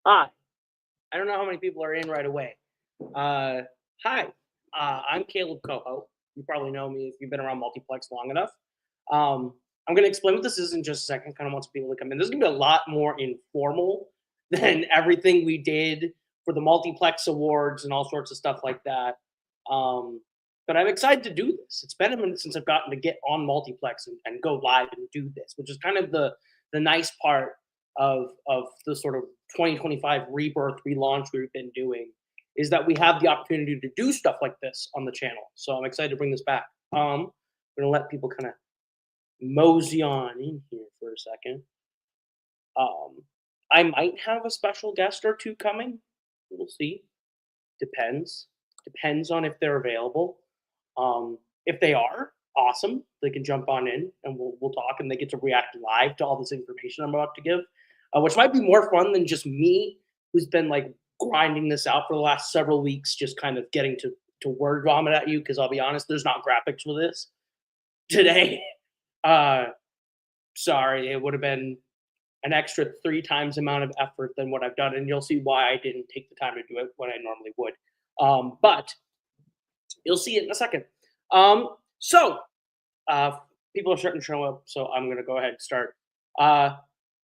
Hi. I don't know how many people are in right away. Uh, Hi. I'm Caleb Coho. You probably know me if you've been around multiplex long enough. I'm going to explain what this is in just a second. Kind of want some people to come in. This is going to be a lot more informal than everything we did for the multiplex awards and all sorts of stuff like that. Um, but I'm excited to do this. It's been a minute since I've gotten to get on multiplex and go live and do this, which is kind of the nice part of the sort of 2025 rebirth relaunch we've been doing is that we have the opportunity to do stuff like this on the channel. So I'm excited to bring this back. I'm gonna let people kind of mosey on in here for a second. Um, I might have a special guest or two coming. We'll see. Depends. Depends on if they're available. If they are, awesome. They can jump on in and we'll talk and they get to react live to all this information I'm about to give, which might be more fun than just me, who's been like grinding this out for the last several weeks, just kind of getting to word vomit at you. Because I'll be honest, there's not graphics for this today. Uh, Sorry, it would have been an extra 3 times amount of effort than what I've done, and you'll see why I didn't take the time to do it when I normally would. But you'll see it in a second. So people are starting to show up, so I'm gonna go ahead and start. Uh,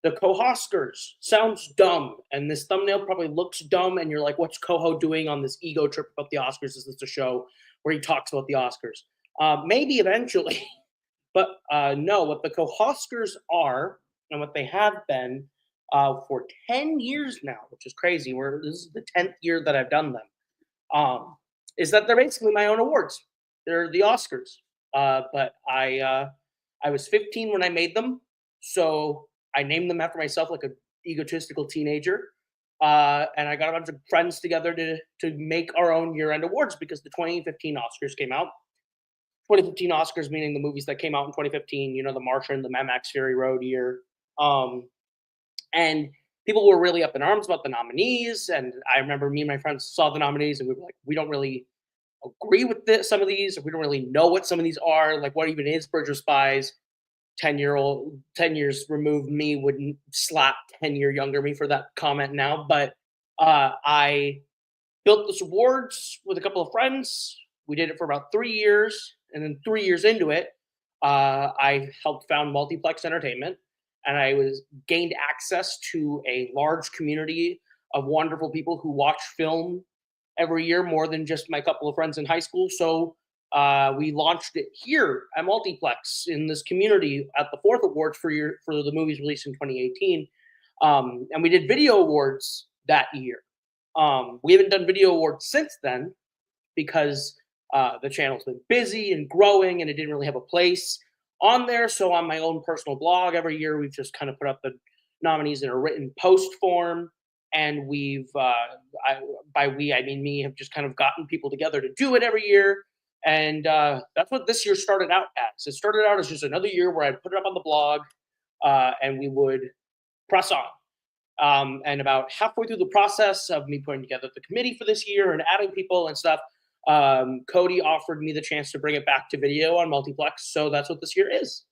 the KohOscars sounds dumb, and this thumbnail probably looks dumb, and you're like, "What's Koho doing on this ego trip about the Oscars? Is this a show where he talks about the Oscars?" Maybe eventually, but no. What the KohOscars are, and what they have been for 10 years now, which is crazy. This is the 10th year that I've done them. Is that they're basically my own awards. They're the Oscars. But I was 15 when I made them, so I named them after myself, like a egotistical teenager. And I got a bunch of friends together to make our own year-end awards because the 2015 Oscars came out. 2015 Oscars meaning the movies that came out in 2015. You know, the Martian, the Mad Max Fury Road year. And people were really up in arms about the nominees. And I remember me and my friends saw the nominees and we were like, we don't really agree with some of these, or we don't really know what some of these are. Like, what even is Bridge of Spies? 10 years removed me wouldn't slap 10-year younger me for that comment now. But I built this awards with a couple of friends. We did it for about 3 years. And then 3 years into it, I helped found Multiplex Entertainment, and I gained access to a large community of wonderful people who watch film every year more than just my couple of friends in high school. So we launched it here at Multiplex in this community at the fourth awards for the movies released in 2018, and we did video awards that year. We haven't done video awards since then because the channel's been busy and growing, and it didn't really have a place on there. So on my own personal blog, every year we've just kind of put up the nominees in a written post form, and by we I mean me, have just kind of gotten people together to do it every year. And that's what this year started out as. It started out as just another year where I'd put it up on the blog, and we would press on. And about halfway through the process of me putting together the committee for this year and adding people and stuff, Cody offered me the chance to bring it back to video on Multiplex. So that's what this year is.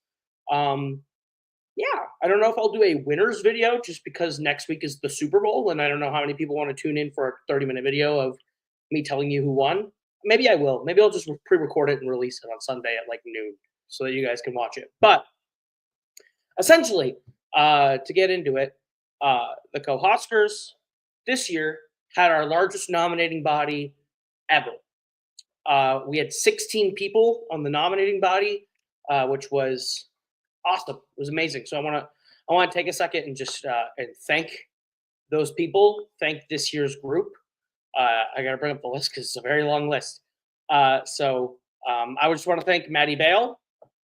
Yeah, I don't know if I'll do a winners video just because next week is the Super Bowl, and I don't know how many people want to tune in for a 30-minute video of me telling you who won. Maybe I will. Maybe I'll just pre-record it and release it on Sunday at like noon so that you guys can watch it. But essentially, to get into it, the KohOscars this year had our largest nominating body ever. We had 16 people on the nominating body, which was awesome. It was amazing. So I want to take a second and just and thank those people. Thank this year's group. I got to bring up the list because it's a very long list. I just want to thank Maddie Bale.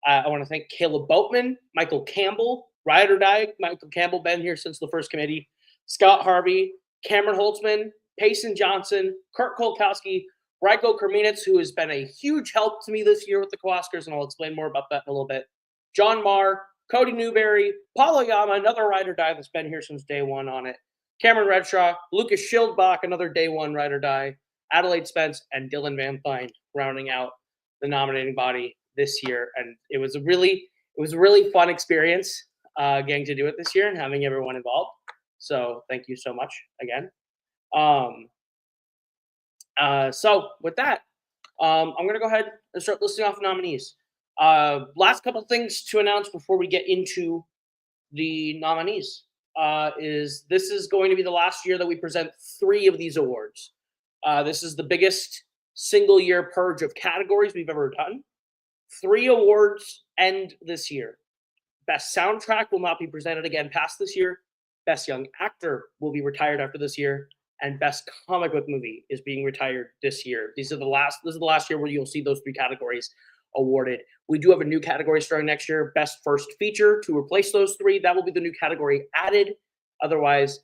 I want to thank Caleb Boatman, Michael Campbell, Ride or Die. Michael Campbell, been here since the first committee. Scott Harvey, Cameron Holtzman, Payson Johnson, Kurt Kolkowski, Ryko Kerminitz, who has been a huge help to me this year with the KohOscars, and I'll explain more about that in a little bit. John Marr, Cody Newberry, Paul Oyama, another Ride or Die that's been here since day one on it. Cameron Redshaw, Lucas Schildbach, another day one Ride or Die. Adelaide Spence, and Dylan Van Fine rounding out the nominating body this year. And it was a really fun experience getting to do it this year and having everyone involved. So thank you so much again. Um, so with that, I'm gonna go ahead and start listing off nominees. Last couple things to announce before we get into the nominees is this is going to be the last year that we present 3 of these awards. This is the biggest single year purge of categories we've ever done. 3 awards end this year. Best soundtrack will not be presented again past this year. Best young actor will be retired after this year, and best comic book movie is being retired this year. This is the last year where you'll see those 3 categories awarded. We do have a new category starting next year, best first feature, to replace those 3. That will be the new category added. Otherwise,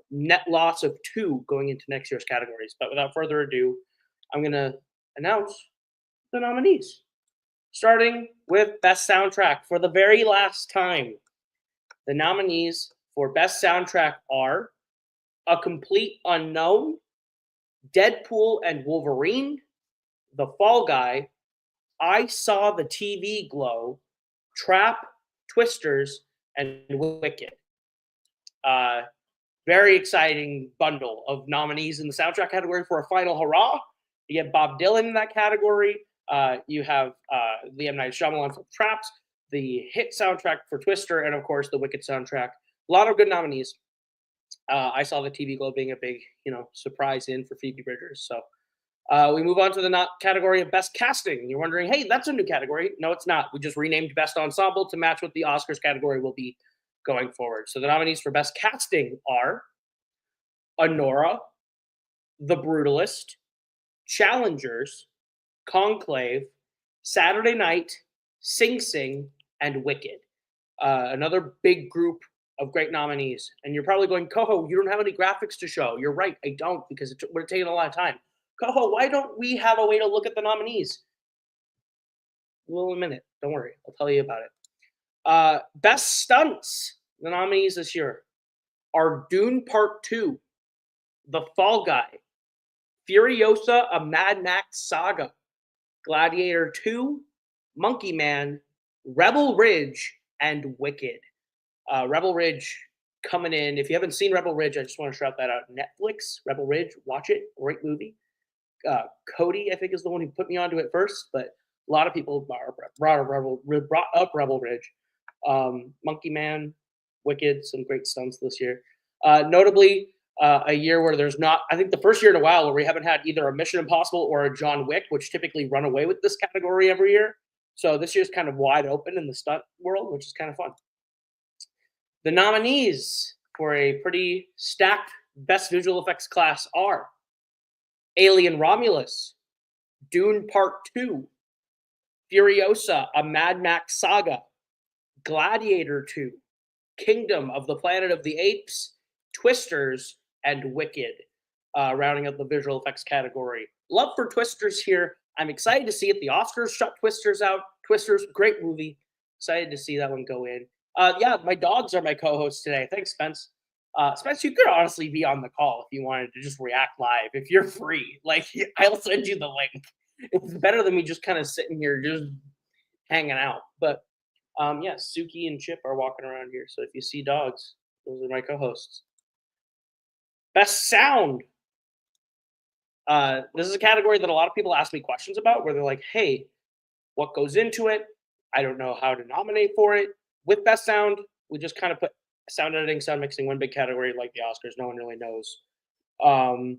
net loss of 2 going into next year's categories. But without further ado, I'm going to announce the nominees. Starting with best soundtrack for the very last time. The nominees for best soundtrack are A Complete Unknown, Deadpool and Wolverine, The Fall Guy, I Saw the TV Glow, Trap, Twisters, and Wicked. Very exciting bundle of nominees in the soundtrack category for a final hurrah. You get Bob Dylan in that category. You have the M. Night Shyamalan for Traps, the hit soundtrack for Twister, and of course the Wicked soundtrack. A lot of good nominees. I Saw the TV Glow being a big, surprise in for Phoebe Bridgers. So we move on to the category of best casting. You're wondering, hey, that's a new category. No, it's not. We just renamed best ensemble to match what the Oscars category will be going forward. So the nominees for best casting are Honora, The Brutalist, Challengers, Conclave, Saturday Night, Sing Sing, and Wicked. Another big group of great nominees. And you're probably going, Koho, you don't have any graphics to show. You're right, I don't, because we're taking a lot of time. Koho, why don't we have a way to look at the nominees? Well, in a minute. Don't worry. I'll tell you about it. Best stunts. The nominees this year are Dune Part 2, The Fall Guy, Furiosa, A Mad Max Saga, Gladiator 2, Monkey Man, Rebel Ridge, and Wicked. Rebel Ridge coming in. If you haven't seen Rebel Ridge, I just want to shout that out. Netflix, Rebel Ridge, watch it. Great movie. Cody, I think, is the one who put me onto it first, but a lot of people brought up Rebel Ridge. Monkey Man, Wicked, some great stunts this year. Notably, a year where there's not, I think the first year in a while where we haven't had either a Mission Impossible or a John Wick, which typically run away with this category every year. So this year's kind of wide open in the stunt world, which is kind of fun. The nominees for a pretty stacked best visual effects class are Alien Romulus, Dune Part 2, Furiosa, A Mad Max Saga, Gladiator 2, Kingdom of the Planet of the Apes, Twisters, and Wicked, rounding out the visual effects category. Love for Twisters here. I'm excited to see it. The Oscars shut Twisters out. Twisters, great movie. Excited to see that one go in. Yeah, my dogs are my co-hosts today. Thanks, Spence. Spence, you could honestly be on the call if you wanted to just react live. If you're free, I'll send you the link. It's better than me just kind of sitting here just hanging out. But yeah, Suki and Chip are walking around here. So if you see dogs, those are my co-hosts. Best sound. This is a category that a lot of people ask me questions about where they're like, hey, what goes into it? I don't know how to nominate for it. With best sound, we just kind of put sound editing, sound mixing, one big category like the Oscars. No one really knows. No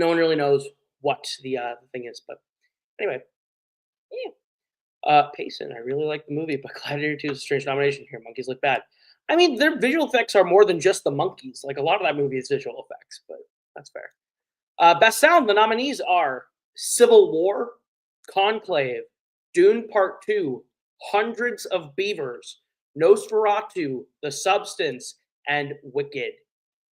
one really knows what the thing is. But anyway, yeah. Payson, I really like the movie, but Gladiator 2 is a strange nomination here. Monkeys look bad. I mean, their visual effects are more than just the monkeys. Like a lot of that movie is visual effects, but that's fair. Best sound, the nominees are Civil War, Conclave, Dune Part 2, Hundreds of Beavers, Nosferatu, The Substance, and Wicked.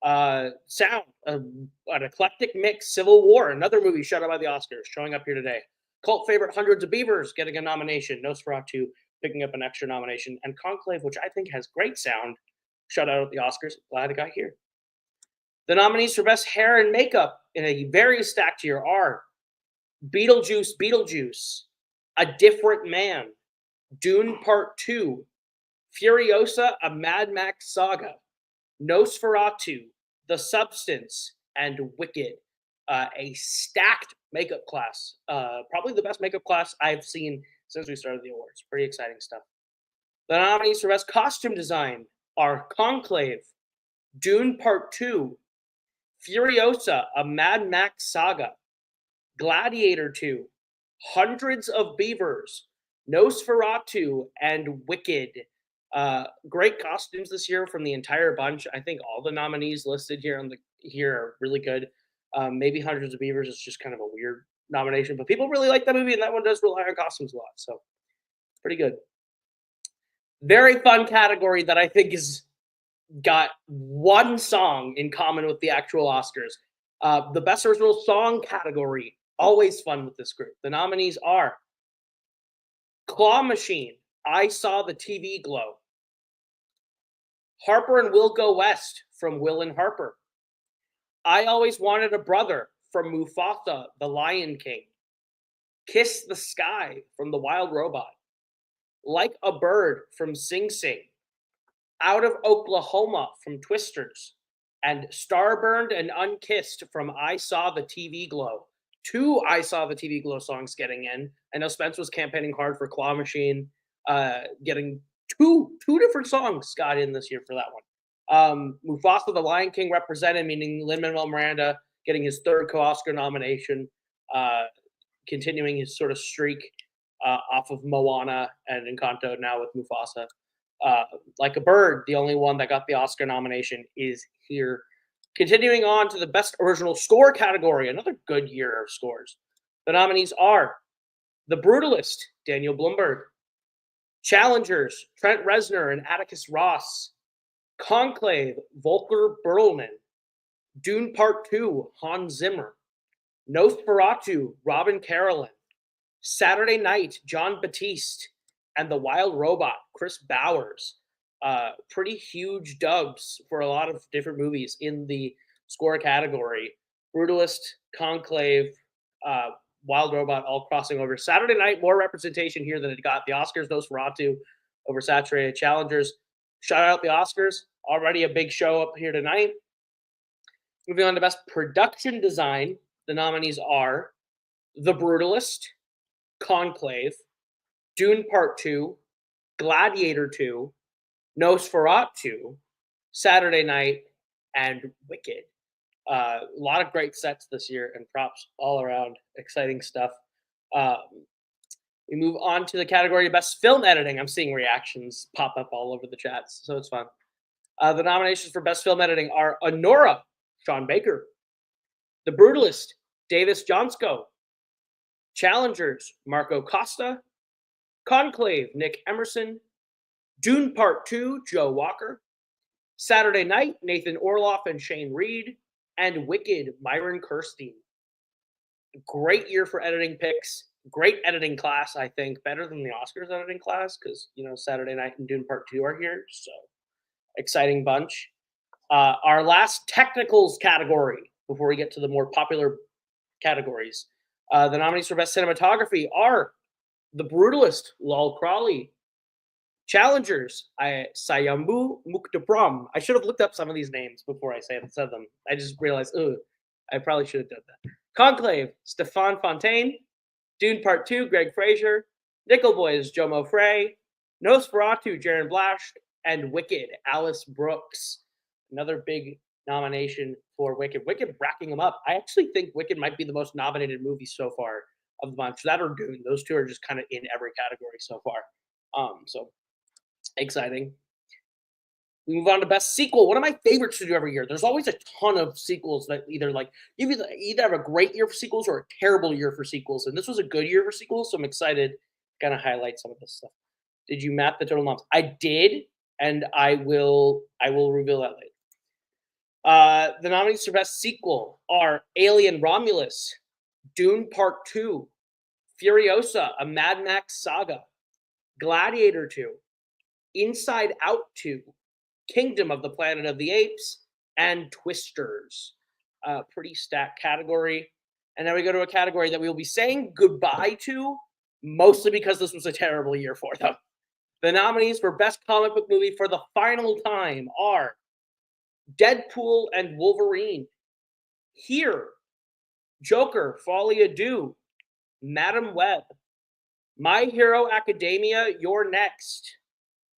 Sound, an eclectic mix. Civil War, another movie shut out by the Oscars, showing up here today. Cult favorite, Hundreds of Beavers, getting a nomination. Nosferatu picking up an extra nomination. And Conclave, which I think has great sound, shut out at the Oscars. Glad it got here. The nominees for Best Hair and Makeup in a very stacked year are Beetlejuice, A Different Man, Dune Part 2, Furiosa, A Mad Max Saga, Nosferatu, The Substance, and Wicked. A stacked makeup class. Probably the best makeup class I've seen since we started the awards. Pretty exciting stuff. The nominees for Best Costume Design are Conclave, Dune Part 2, Furiosa, a Mad Max saga, Gladiator 2, Hundreds of Beavers, Nosferatu, and Wicked. Great costumes this year from the entire bunch. I think all the nominees listed here are really good. Maybe Hundreds of Beavers is just kind of a weird nomination, but people really like that movie, and that one does rely on costumes a lot, so pretty good. Very fun category that I think is got one song in common with the actual Oscars. The Best Original Song category, always fun with this group. The nominees are Claw Machine, I Saw the TV Glow, Harper and Will Go West from Will and Harper, I Always Wanted a Brother from Mufasa, The Lion King, Kiss the Sky from The Wild Robot, Like a Bird from Sing Sing, Out of Oklahoma from Twisters, and Starburned and Unkissed from I Saw the TV Glow. Two I Saw the TV Glow songs getting in. I know Spence was campaigning hard for Claw Machine, getting two different songs got in this year for that one. Mufasa, The Lion King represented, meaning Lin-Manuel Miranda getting his third KohOscar nomination, continuing his sort of streak off of Moana and Encanto now with Mufasa. Like a Bird, the only one that got the Oscar nomination, is here. Continuing on to the Best Original Score category, another good year of scores. The nominees are The Brutalist, Daniel Blumberg, Challengers, Trent Reznor and Atticus Ross, Conclave, Volker Berlman, Dune Part 2, Hans Zimmer, Nosferatu, Robin Carolyn, Saturday Night, John Batiste, and The Wild Robot, Chris Bowers. Pretty huge dubs for a lot of different movies in the score category. Brutalist, Conclave, Wild Robot all crossing over. Saturday Night, more representation here than it got. The Oscars, Nosferatu over Saturated. Challengers, shout out the Oscars. Already a big show up here tonight. Moving on to Best Production Design, the nominees are The Brutalist, Conclave, Dune Part 2, Gladiator 2, Nosferatu, Saturday Night, and Wicked. A lot of great sets this year and props all around. Exciting stuff. We move on to the category of Best Film Editing. I'm seeing reactions pop up all over the chats, so it's fun. The nominations for Best Film Editing are Anora, Sean Baker, The Brutalist, Davis Johnsko, Challengers, Marco Costa, Conclave, Nick Emerson, Dune Part 2, Joe Walker, Saturday Night, Nathan Orloff and Shane Reed, and Wicked, Myron Kirstein. Great year for editing picks. Great editing class, I think. Better than the Oscars editing class because, Saturday Night and Dune Part 2 are here. So, exciting bunch. Our last technicals category before we get to the more popular categories. The nominees for Best Cinematography are The Brutalist, Lal Crawley, Challengers, Sayambu Mukdapram. I should have looked up some of these names before I said them. I just realized, I probably should have done that. Conclave, Stefan Fontaine, Dune Part 2, Greg Fraser, Nickel Boys, Jomo Frey, Nosferatu, Jaron Blash, and Wicked, Alice Brooks. Another big nomination for Wicked. Wicked racking them up. I actually think Wicked might be the most nominated movie so far of the bunch. That or Dune. Those two are just kind of in every category so far. So exciting. We move on to Best Sequel. One of my favorites to do every year. There's always a ton of sequels that you either have a great year for sequels or a terrible year for sequels. And this was a good year for sequels, so I'm excited to kind of highlight some of this stuff. Did you map the total noms? I did, and I will reveal that later. The nominees for Best Sequel are Alien Romulus, Dune Part 2, Furiosa, a Mad Max saga, Gladiator 2, Inside Out 2, Kingdom of the Planet of the Apes, and Twisters. Pretty stacked category. And then we go to a category that we will be saying goodbye to, mostly because this was a terrible year for them. The nominees for Best Comic Book Movie for the final time are Deadpool and Wolverine, Here, Joker, Folie à Deux, Madam Web, My Hero Academia, You're Next,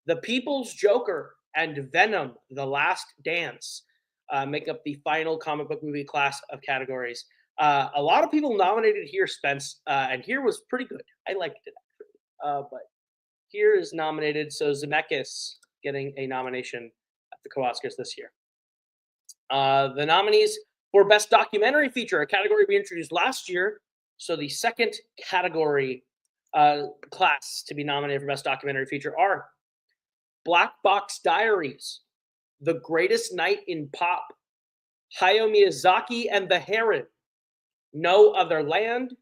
The People's Joker, and Venom, The Last Dance make up the final comic book movie class of categories. A lot of people nominated here, Spence, and here was pretty good. I liked it, but here is nominated, so Zemeckis getting a nomination at the Co-Oscars this year. The nominees for Best Documentary Feature, a category we introduced last year. So the second category class to be nominated for Best Documentary Feature are Black Box Diaries, The Greatest Night in Pop, Hayao Miyazaki and the Heron, No Other Land,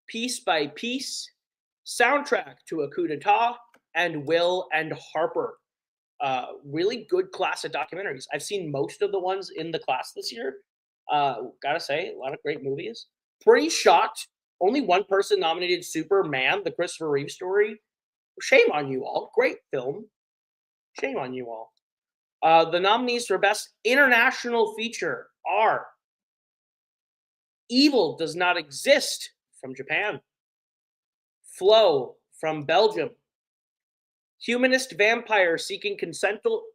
Piece by Piece, Soundtrack to a Coup d'etat, and Will and Harper. Really good class of documentaries. I've seen most of the ones in the class this year. Gotta say, a lot of great movies. Pretty shocked. Only one person nominated Superman, the Christopher Reeve story. Shame on you all. Great film. Shame on you all. The nominees for Best International Feature are Evil Does Not Exist from Japan, Flow from Belgium, Humanist Vampire Seeking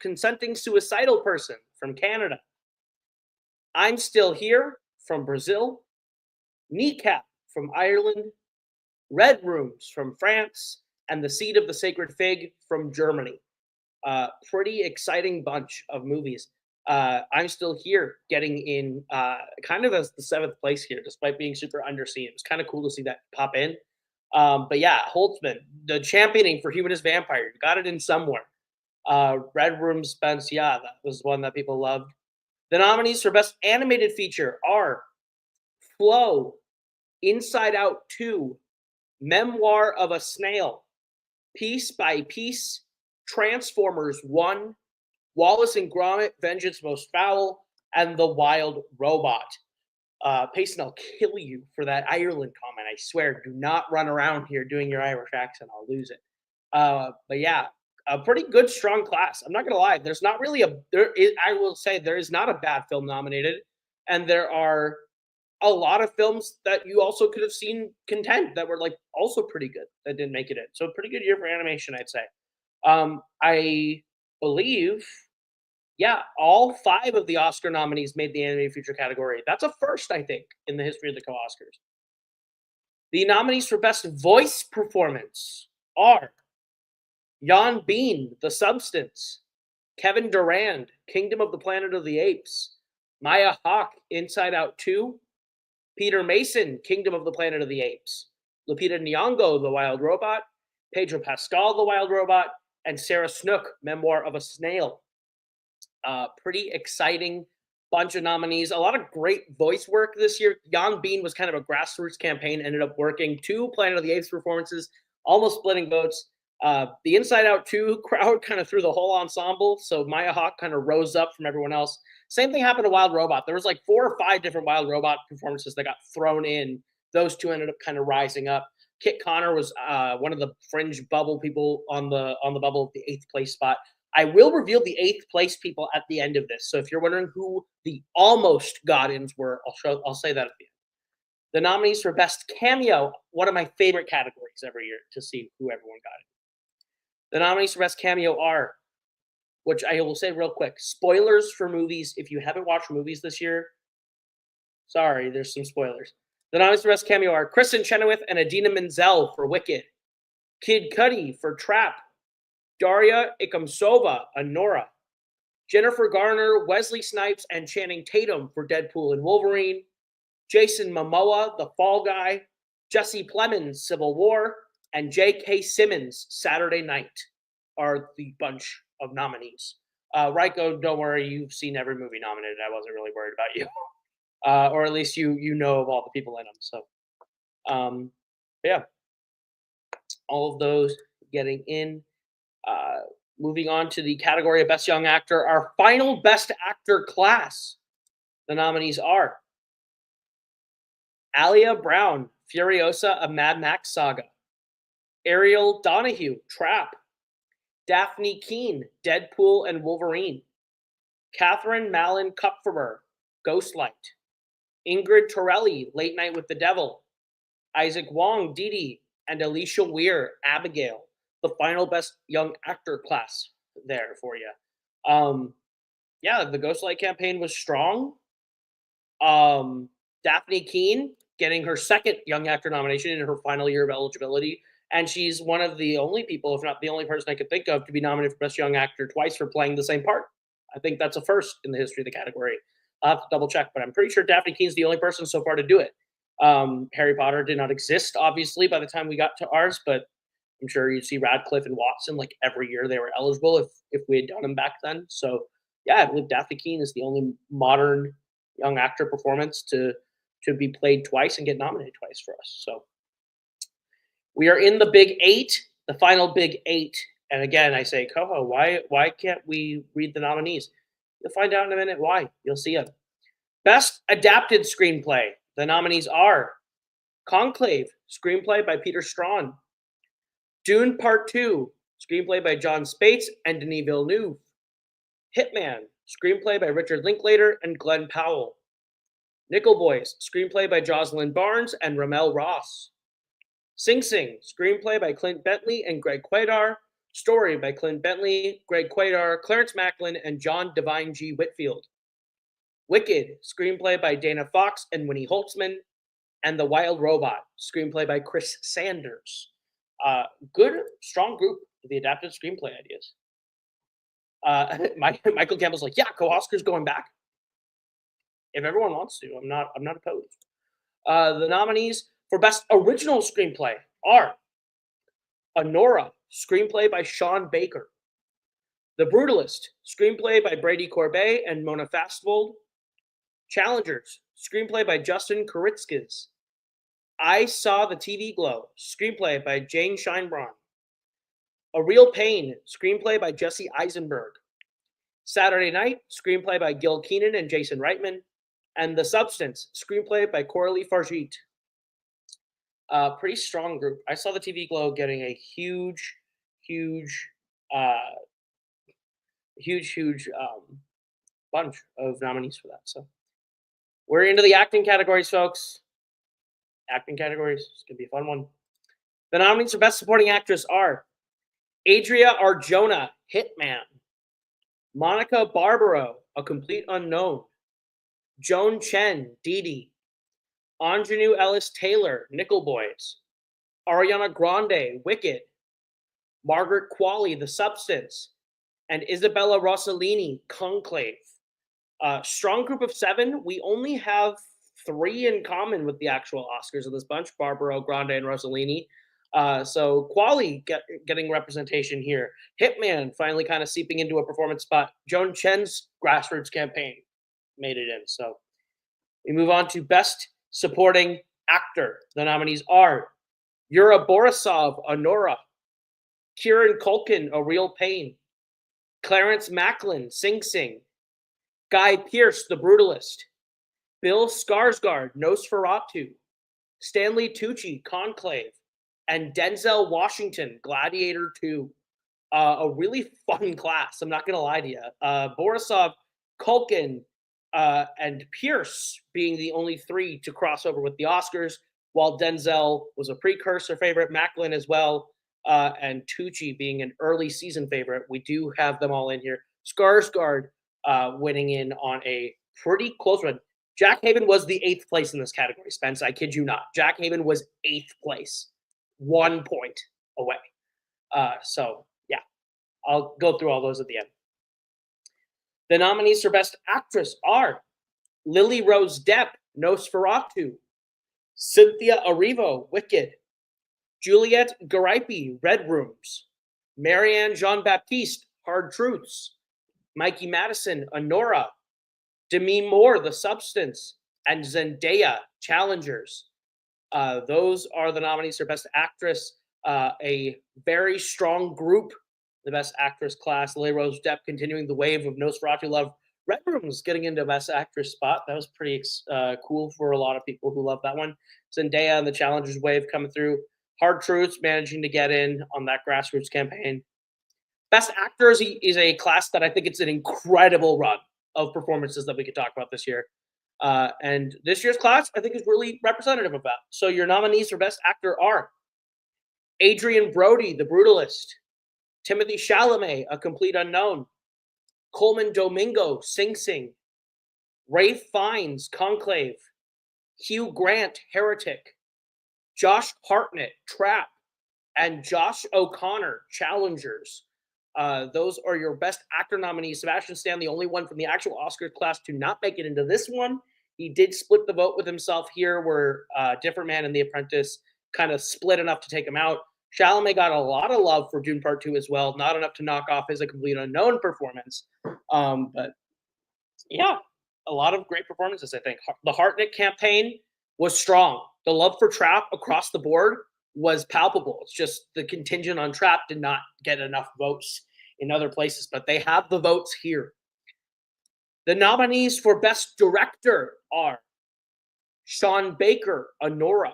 Consenting Suicidal Person from Canada, I'm Still Here from Brazil, Kneecap from Ireland, Red Rooms from France, and The Seed of the Sacred Fig from Germany. Pretty exciting bunch of movies. I'm Still Here getting in kind of as the 7th place here, despite being super underseen. It was kind of cool to see that pop in. But yeah, Holtzman, the championing for Humanist Vampire, you got it in somewhere. Red Room, Spence, yeah, that was one that people loved. The nominees for Best Animated Feature are Flow, Inside Out 2, Memoir of a Snail, Piece by Piece, Transformers 1, Wallace and Gromit, Vengeance Most Foul, and The Wild Robot. Payson, I'll kill you for that Ireland comment. I swear, do not run around here doing your Irish accent. I'll lose it. But yeah, a pretty good, strong class. I'm not gonna lie. There's not really I will say there is not a bad film nominated, and there are a lot of films that you also could have seen contend that were like also pretty good that didn't make it in. So pretty good year for animation, I'd say. I believe, yeah, all 5 of the Oscar nominees made the animated feature category. That's a first, I think, in the history of the Co-Oscars. The nominees for Best Voice Performance are Jan Bean, The Substance, Kevin Durand, Kingdom of the Planet of the Apes, Maya Hawke, Inside Out 2, Peter Mason, Kingdom of the Planet of the Apes, Lupita Nyong'o, The Wild Robot, Pedro Pascal, The Wild Robot, and Sarah Snook, Memoir of a Snail. Pretty exciting bunch of nominees. A lot of great voice work this year. Jan Bean was kind of a grassroots campaign, ended up working 2 Planet of the Apes performances, almost splitting votes. The Inside Out 2 crowd kind of threw the whole ensemble, so Maya Hawke kind of rose up from everyone else. Same thing happened to Wild Robot. There was like 4 or 5 different Wild Robot performances that got thrown in. Those 2 ended up kind of rising up. Kit Connor was one of the fringe bubble people on the bubble of the 8th place spot. I will reveal the 8th place people at the end of this. So if you're wondering who the almost got-ins were, I'll say that at the end. The nominees for Best Cameo, one of my favorite categories every year to see who everyone got in. The nominees for Best Cameo are, which I will say real quick, spoilers for movies. If you haven't watched movies this year, sorry, there's some spoilers. The nominees for Best Cameo are Kristen Chenoweth and Idina Menzel for Wicked, Kid Cudi for Trap, Daria Ikomsova, Anora, Jennifer Garner, Wesley Snipes, and Channing Tatum for Deadpool and Wolverine, Jason Momoa, The Fall Guy, Jesse Plemons, Civil War, and J.K. Simmons, Saturday Night are the bunch of nominees. Raiko, don't worry, you've seen every movie nominated. I wasn't really worried about you. Or at least you know of all the people in them. So, yeah, all of those getting in. Moving on to the category of Best Young Actor, our final Best Actor class. The nominees are Alia Brown, Furiosa, A Mad Max Saga, Ariel Donahue, Trap, Daphne Keane, Deadpool and Wolverine, Catherine Malin Kupferer, Ghostlight. Ingrid Torelli, Late Night with the Devil. Isaac Wong, Dee Dee. And Alicia Weir, Abigail. The final best young actor class there for you. Yeah, the Ghostlight campaign was strong. Daphne Keane getting her second Young Actor nomination in her final year of eligibility, and she's one of the only people, if not the only person I could think of, to be nominated for Best Young Actor twice for playing the same part. I think that's a first in the history of the category. I'll have to double check, but I'm pretty sure Daphne Keane's the only person so far to do it. Harry Potter did not exist, obviously, by the time we got to ours, but I'm sure you'd see Radcliffe and Watson like every year they were eligible if we had done them back then. So yeah, I believe Daphne Keane is the only modern young actor performance to be played twice and get nominated twice for us. So we are in the Big Eight, the final Big Eight. And again, I say, Koho, why can't we read the nominees? You'll find out in a minute why. You'll see them. Best Adapted Screenplay. The nominees are Conclave, screenplay by Peter Strawn. Dune Part 2, screenplay by John Spates and Denis Villeneuve. Hitman, screenplay by Richard Linklater and Glenn Powell. Nickel Boys, screenplay by Jocelyn Barnes and Ramel Ross. Sing Sing, screenplay by Clint Bentley and Greg Quaidar. Story by Clint Bentley, Greg Quaidar, Clarence Macklin, and John Devine G. Whitfield. Wicked, screenplay by Dana Fox and Winnie Holtzman. And The Wild Robot, screenplay by Chris Sanders. Good, strong group of the adapted screenplay ideas. Michael Campbell's like, yeah, KohOscars going back. If everyone wants to, I'm not opposed. The nominees for Best Original Screenplay are Honora, screenplay by Sean Baker. The Brutalist, screenplay by Brady Corbet and Mona Fastvold. Challengers, screenplay by Justin Kuritzkis. I Saw the TV Glow, screenplay by Jane Scheinbraun. A Real Pain, screenplay by Jesse Eisenberg. Saturday Night, screenplay by Gil Keenan and Jason Reitman. And The Substance, screenplay by Coralie Fargit. Pretty strong group. I Saw the TV Glow getting a huge bunch of nominees for that. So we're into the acting categories, folks. Acting categories. It's going to be a fun one. The nominees for Best Supporting Actress are Adria Arjona, Hitman. Monica Barbaro, A Complete Unknown. Joan Chen, Dee Dee. Anjanou Ellis-Taylor, Nickel Boys. Ariana Grande, Wicked. Margaret Qualley, The Substance. And Isabella Rossellini, Conclave. Strong group of 7. We only have 3 in common with the actual Oscars of this bunch, Barbaro, Grande, and Rossellini. So Qualley getting representation here. Hitman finally kind of seeping into a performance spot. Joan Chen's grassroots campaign made it in. So we move on to Best Supporting Actor. The nominees are Yura Borisov, Honora. Kieran Culkin, A Real Pain. Clarence Macklin, Sing Sing. Guy Pearce, The Brutalist. Bill Skarsgård, Nosferatu. Stanley Tucci, Conclave. And Denzel Washington, Gladiator 2. A really fun class, I'm not going to lie to you. Borisov, Culkin, and Pierce being the only 3 to cross over with the Oscars, while Denzel was a precursor favorite, Macklin as well, and Tucci being an early season favorite. We do have them all in here. Skarsgård winning in on a pretty close one. Jack Haven was the 8th place in this category, Spence. I kid you not. Jack Haven was 8th place, 1 point away. So, yeah, I'll go through all those at the end. The nominees for Best Actress are Lily Rose Depp, Nosferatu. Cynthia Erivo, Wicked. Juliette Garipi, Red Rooms. Marianne Jean-Baptiste, Hard Truths. Mikey Madison, Honora. Demi Moore, The Substance. And Zendaya, Challengers. Those are the nominees for Best Actress. A very strong group, the Best Actress class. Lily Rose Depp continuing the wave of Nosferatu love. Red Room's getting into Best Actress spot. That was pretty cool for a lot of people who love that one. Zendaya and the Challengers wave coming through. Hard Truths managing to get in on that grassroots campaign. Best Actor is a class that I think it's an incredible run. of performances that we could talk about this year. And this year's class, I think, is really representative of that. So your nominees for Best Actor are Adrian Brody, The Brutalist; Timothy Chalamet, A Complete Unknown; Coleman Domingo, Sing Sing; Rafe Fiennes, Conclave; Hugh Grant, Heretic; Josh Hartnett, Trap; and Josh O'Connor, Challengers. Those are your Best Actor nominees. Sebastian Stan, the only one from the actual Oscars class to not make it into this one. He did split the vote with himself here, where Different Man and The Apprentice kind of split enough to take him out. Chalamet got a lot of love for Dune Part 2 as well, not enough to knock off his A Complete Unknown performance. But yeah, a lot of great performances, I think. The Hartnett campaign was strong. The love for Trap across the board was palpable. It's just the contingent on Trap did not get enough votes in other places, but they have the votes here. The nominees for Best Director are Sean Baker, Anora;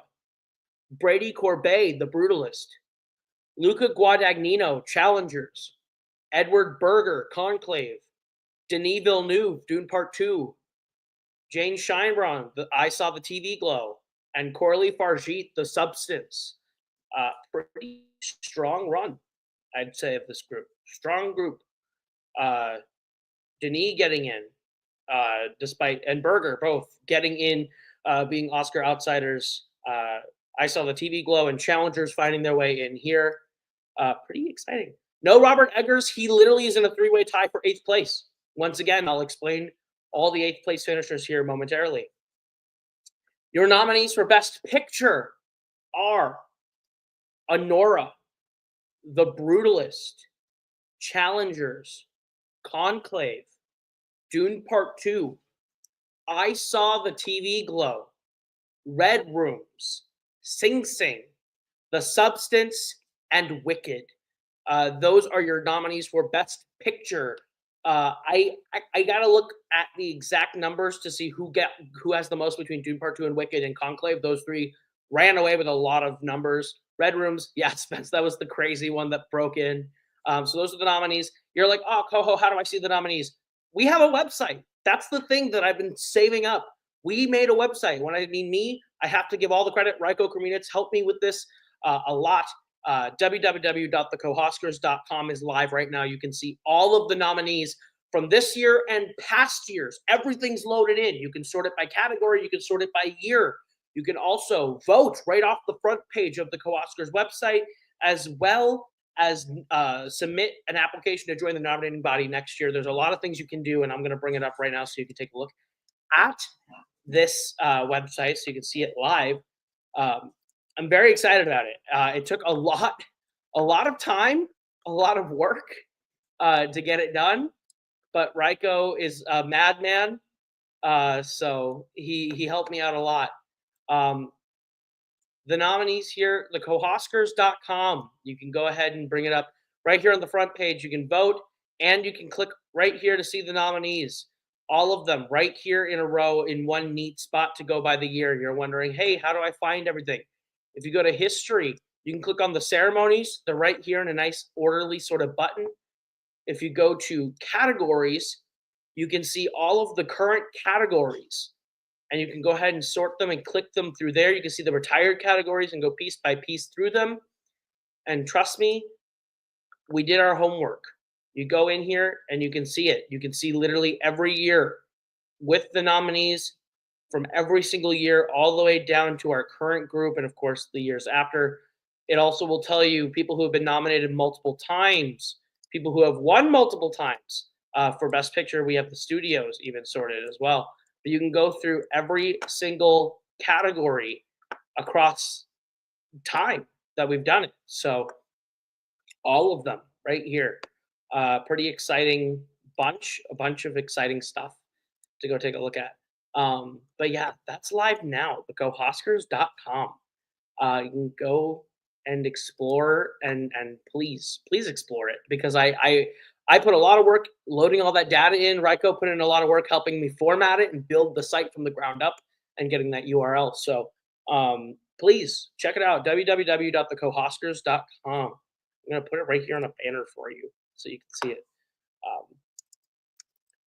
Brady Corbet, The Brutalist; Luca Guadagnino, Challengers; Edward Berger, Conclave; Denis Villeneuve, Dune Part 2; Jane Scheinbraun, I Saw the TV Glow; and Coralie Fargeat, The Substance. Pretty strong run, I'd say, of this group. Strong group. Denis getting in, and Berger both getting in, being Oscar outsiders. I Saw the TV Glow and Challengers finding their way in here. Pretty exciting. No Robert Eggers. He literally is in a three-way tie for 8th place. Once again, I'll explain all the 8th place finishers here momentarily. Your nominees for Best Picture are Anora, The Brutalist, Challengers, Conclave, Dune Part 2, I Saw the TV Glow, Red Rooms, Sing Sing, The Substance, and Wicked. Those are your nominees for Best Picture. I gotta look at the exact numbers to see who has the most between Dune Part 2 and Wicked and Conclave. Those three ran away with a lot of numbers. Red Rooms, yeah, Spence, that was the crazy one that broke in. So those are the nominees. You're like, oh, Coho, how do I see the nominees? We have a website. That's the thing that I've been saving up. We made a website. When I mean me, I have to give all the credit. Ryko Kreminitz helped me with this a lot. www.thekohoscars.com is live right now. You can see all of the nominees from this year and past years. Everything's loaded in. You can sort it by category. You can sort it by year. You can also vote right off the front page of the KohOscars website, as well as submit an application to join the nominating body next year. There's a lot of things you can do, and I'm going to bring it up right now so you can take a look at this website so you can see it live. I'm very excited about it. It took a lot of time, a lot of work to get it done, but Ryko is a madman, so he helped me out a lot. The nominees here, thekohoscars.com. You can go ahead and bring it up right here on the front page. You can vote, and you can click right here to see the nominees. All of them right here in a row in one neat spot to go by the year. You're wondering, hey, how do I find everything? If you go to history, you can click on the ceremonies. They're right here in a nice orderly sort of button. If you go to categories, you can see all of the current categories. And you can go ahead and sort them and click them through there. You can see the retired categories and go piece by piece through them. And trust me, we did our homework. You go in here and you can see it. You can see literally every year with the nominees from every single year all the way down to our current group and, of course, the years after. It also will tell you people who have been nominated multiple times, people who have won multiple times. For Best Picture, we have the studios even sorted as well. But you can go through every single category across time that we've done it. So all of them right here. Pretty exciting a bunch of exciting stuff to go take a look at. But yeah, that's live now, thekohoscars.com. You can go and explore and please explore it, because I put a lot of work loading all that data in. Ryko put in a lot of work helping me format it and build the site from the ground up and getting that URL. So please check it out, www.thekohoscars.com. I'm going to put it right here on a banner for you so you can see it.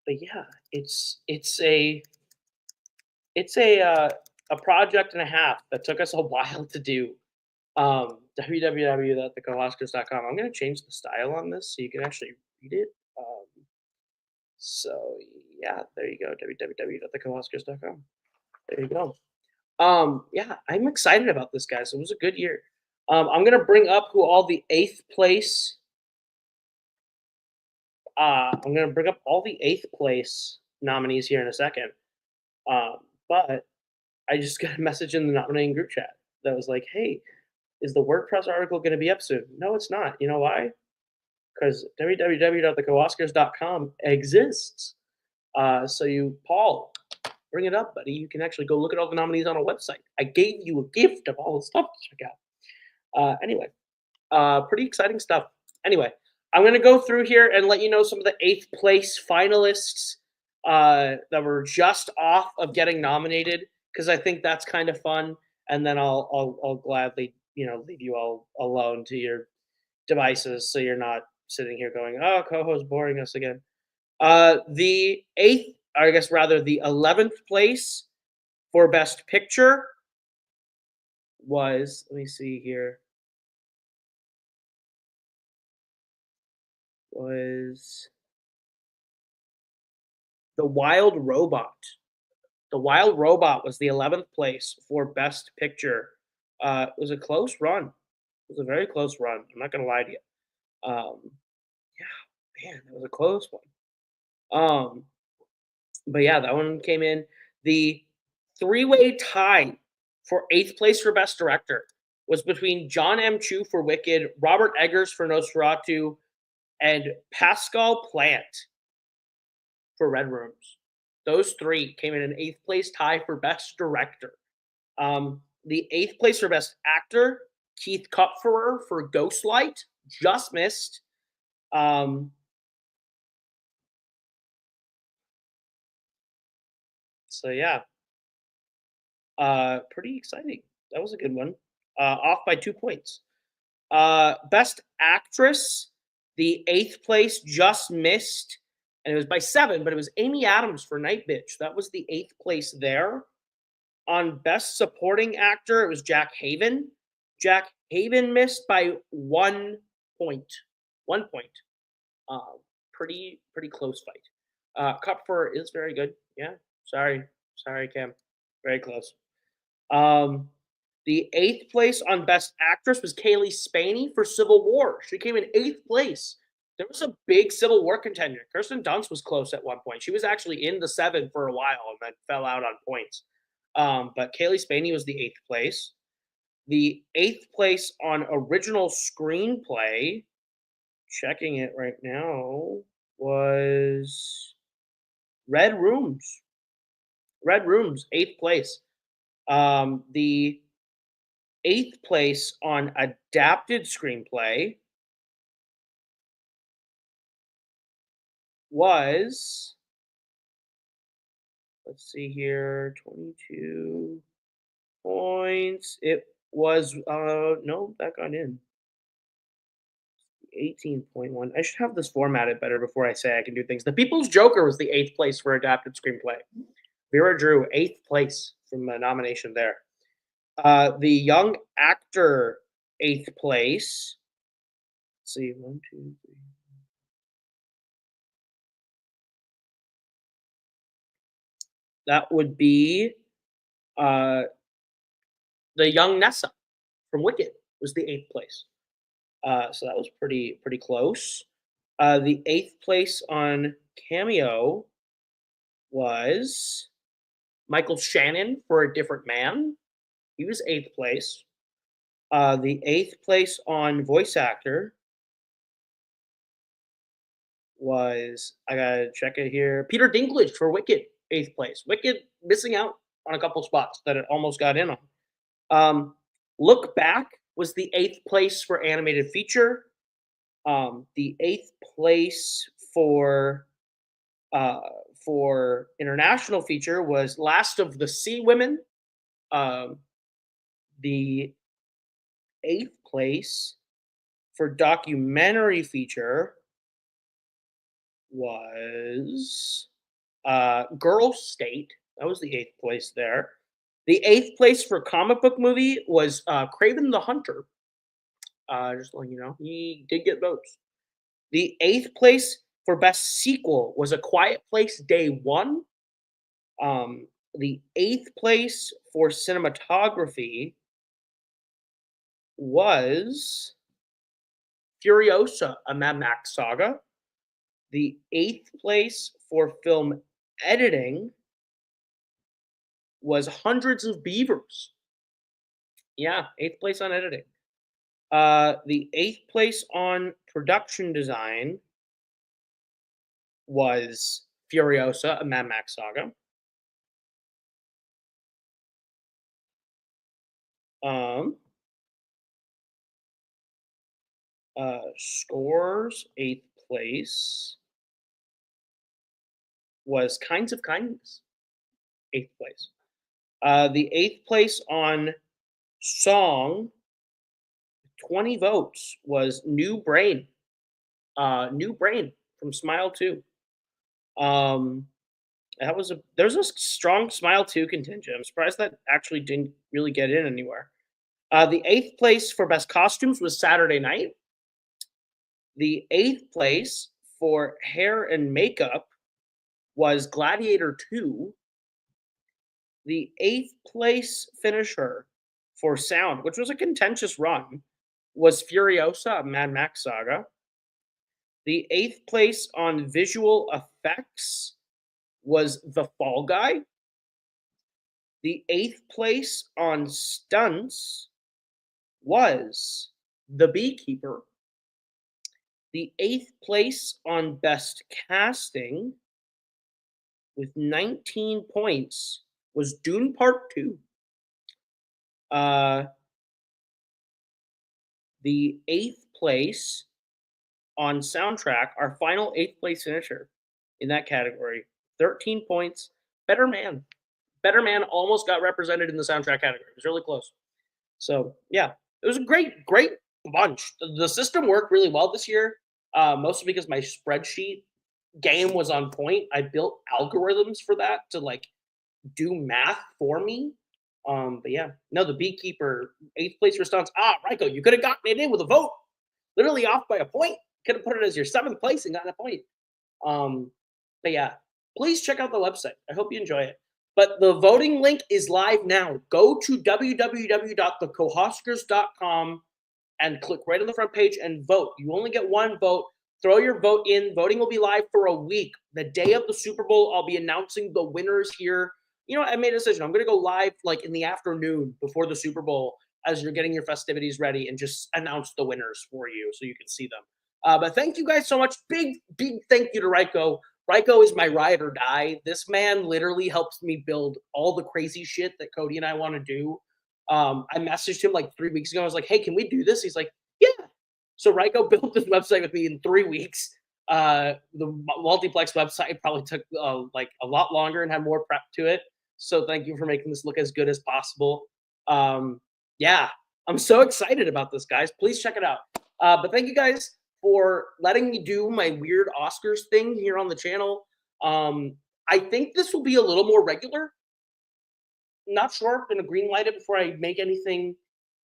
but yeah, it's a project and a half that took us a while to do. www.thekohoscars.com. I'm gonna change the style on this so you can actually read it. So yeah, there you go. www.thekohoscars.com. There you go. Yeah, I'm excited about this, guys. It was a good year. I'm gonna bring up who all the eighth place. I'm gonna bring up all the eighth place nominees here in a second. Um, but I just got a message in the nominating group chat that was like, "Hey, is the WordPress article going to be up soon?" No, it's not. You know why? Because www.thecooscars.com exists. So you, Paul, bring it up, buddy. You can actually go look at all the nominees on a website. I gave you a gift of all the stuff to check out. Anyway, pretty exciting stuff. Anyway, I'm going to go through here and let you know some of the eighth place finalists that were just off of getting nominated because I think that's kind of fun. And then I'll gladly leave you all alone to your devices so you're not sitting here going, "Oh, Coho's boring us again." The eighth, or I guess rather the 11th place for Best Picture was, let me see here, was The Wild Robot. The Wild Robot was the 11th place for Best Picture. It was a close run. It was a very close run. I'm not gonna lie to you. Yeah, man, that was a close one. Um, but yeah, that one came in. The three-way tie for eighth place for Best Director was between John M. Chu for Wicked, Robert Eggers for Nosferatu, and Pascal Plant for Red Rooms. Those three came in an eighth place tie for Best Director. The eighth place for Best Actor, Keith Kupferer for Ghostlight, just missed. So yeah, pretty exciting. That was a good one. Off by 2 points. Best Actress, the eighth place just missed, and it was by 7, but it was Amy Adams for Night Bitch. That was the eighth place there. On Best Supporting Actor, it was Jack Haven. Jack Haven missed by 1 point. 1 point. Pretty close fight. Kupfer is very good. Yeah. Sorry, Cam. Very close. The eighth place on Best Actress was Kaylee Spaney for Civil War. She came in eighth place. There was a big Civil War contender. Kirsten Dunst was close at one point. She was actually in the 7 for a while and then fell out on points. But Kaylee Spaney was the eighth place. The eighth place on Original Screenplay, checking it right now, was Red Rooms. Red Rooms, eighth place. The eighth place on Adapted Screenplay was, let's see here, 22 points. It was, no, that got in. 18.1. I should have this formatted better before I say I can do things. The People's Joker was the eighth place for Adapted Screenplay. Vera Drew, eighth place from a nomination there. The Young Actor, eighth place. Let's see, 1, 2, 3. That would be the young Nessa from Wicked was the eighth place. So that was pretty close. The eighth place on Cameo was Michael Shannon for A Different Man. He was eighth place. The eighth place on voice actor was, I gotta check it here, Peter Dinklage for Wicked, eighth place. Wicked missing out on a couple spots that it almost got in on. Look Back was the eighth place for animated feature. The eighth place for international feature was Last of the Sea Women. The eighth place for documentary feature was Girl State, that was the 8th place there. The 8th place for comic book movie was Craven the Hunter. Just letting you know, he did get votes. The 8th place for best sequel was A Quiet Place Day One. The 8th place for cinematography was Furiosa, a Mad Max saga. The 8th place for film editing was Hundreds of Beavers. Yeah, 8th place on editing. The 8th place on production design was Furiosa, a Mad Max saga. Scores, 8th place was Kinds of Kindness, 8th place. The 8th place on song, 20 votes, was New Brain. New Brain from Smile 2. There's a strong Smile 2 contingent. I'm surprised that actually didn't really get in anywhere. The 8th place for best costumes was Saturday Night. The 8th place for hair and makeup was Gladiator 2. The 8th place finisher for sound, which was a contentious run, was Furiosa, a Mad Max saga. The 8th place on visual effects was The Fall Guy. The 8th place on stunts was The Beekeeper. The 8th place on best casting with 19 points was Dune Part 2. The 8th place on soundtrack, our final 8th place finisher in that category, 13 points, Better Man. Better Man almost got represented in the soundtrack category. It was really close. So, yeah, it was a great bunch. The system worked really well this year, mostly because my spreadsheet game was on point. I built algorithms for that to, like, do math for me. But yeah, no, The Beekeeper, 8th place for stunts. Ryko, you could have gotten it in with a vote. Literally off by a point. Could have put it as your 7th place and gotten a point. But yeah, please check out the website. I hope you enjoy it. But the voting link is live now. Go to www.thekohoscars.com and click right on the front page and vote. You only get one vote. Throw your vote in. Voting will be live for a week. The day of the Super Bowl, I'll be announcing the winners here. You know what? I made a decision. I'm going to go live like in the afternoon before the Super Bowl as you're getting your festivities ready and just announce the winners for you so you can see them. But thank you guys so much. Big thank you to Ryko. Ryko is my ride or die. This man literally helps me build all the crazy shit that Cody and I want to do. I messaged him like 3 weeks ago. I was like, hey, can we do this? He's like, yeah. So Ryko built this website with me in 3 weeks. The multiplex website probably took like a lot longer and had more prep to it. So thank you for making this look as good as possible. Yeah, I'm so excited about this, guys. Please check it out. But thank you guys for letting me do my weird Oscars thing here on the channel. I think this will be a little more regular. Not sure. I'm going to green light it before I make anything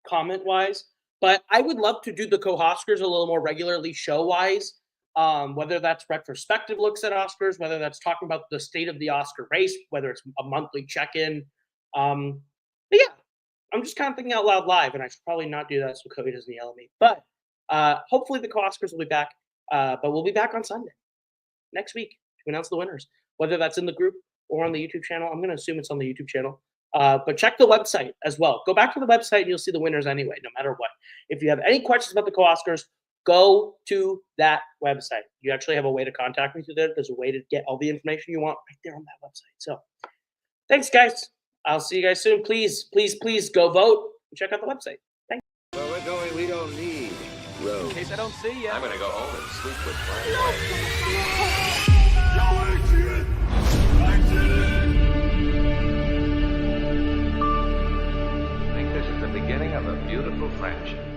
comment-wise. But I would love to do the KohOscars a little more regularly show-wise. Whether that's retrospective looks at Oscars, whether that's talking about the state of the Oscar race, whether it's a monthly check-in. But yeah, I'm just kind of thinking out loud live, and I should probably not do that so Cody doesn't yell at me. But hopefully the KohOscars will be back. But we'll be back on Sunday next week to announce the winners, whether that's in the group or on the YouTube channel. I'm going to assume it's on the YouTube channel. But check the website as well. Go back to the website and you'll see the winners anyway, no matter what. If you have any questions about the KohOscars, go to that website. You actually have a way to contact me through there. There's a way to get all the information you want right there on that website. So thanks, guys. I'll see you guys soon. Please go vote and check out the website. Thanks. Well, we're going. We don't need roads. In case I don't see you. I'm going to go home and sleep with my wife. I think this is the beginning of a beautiful friendship.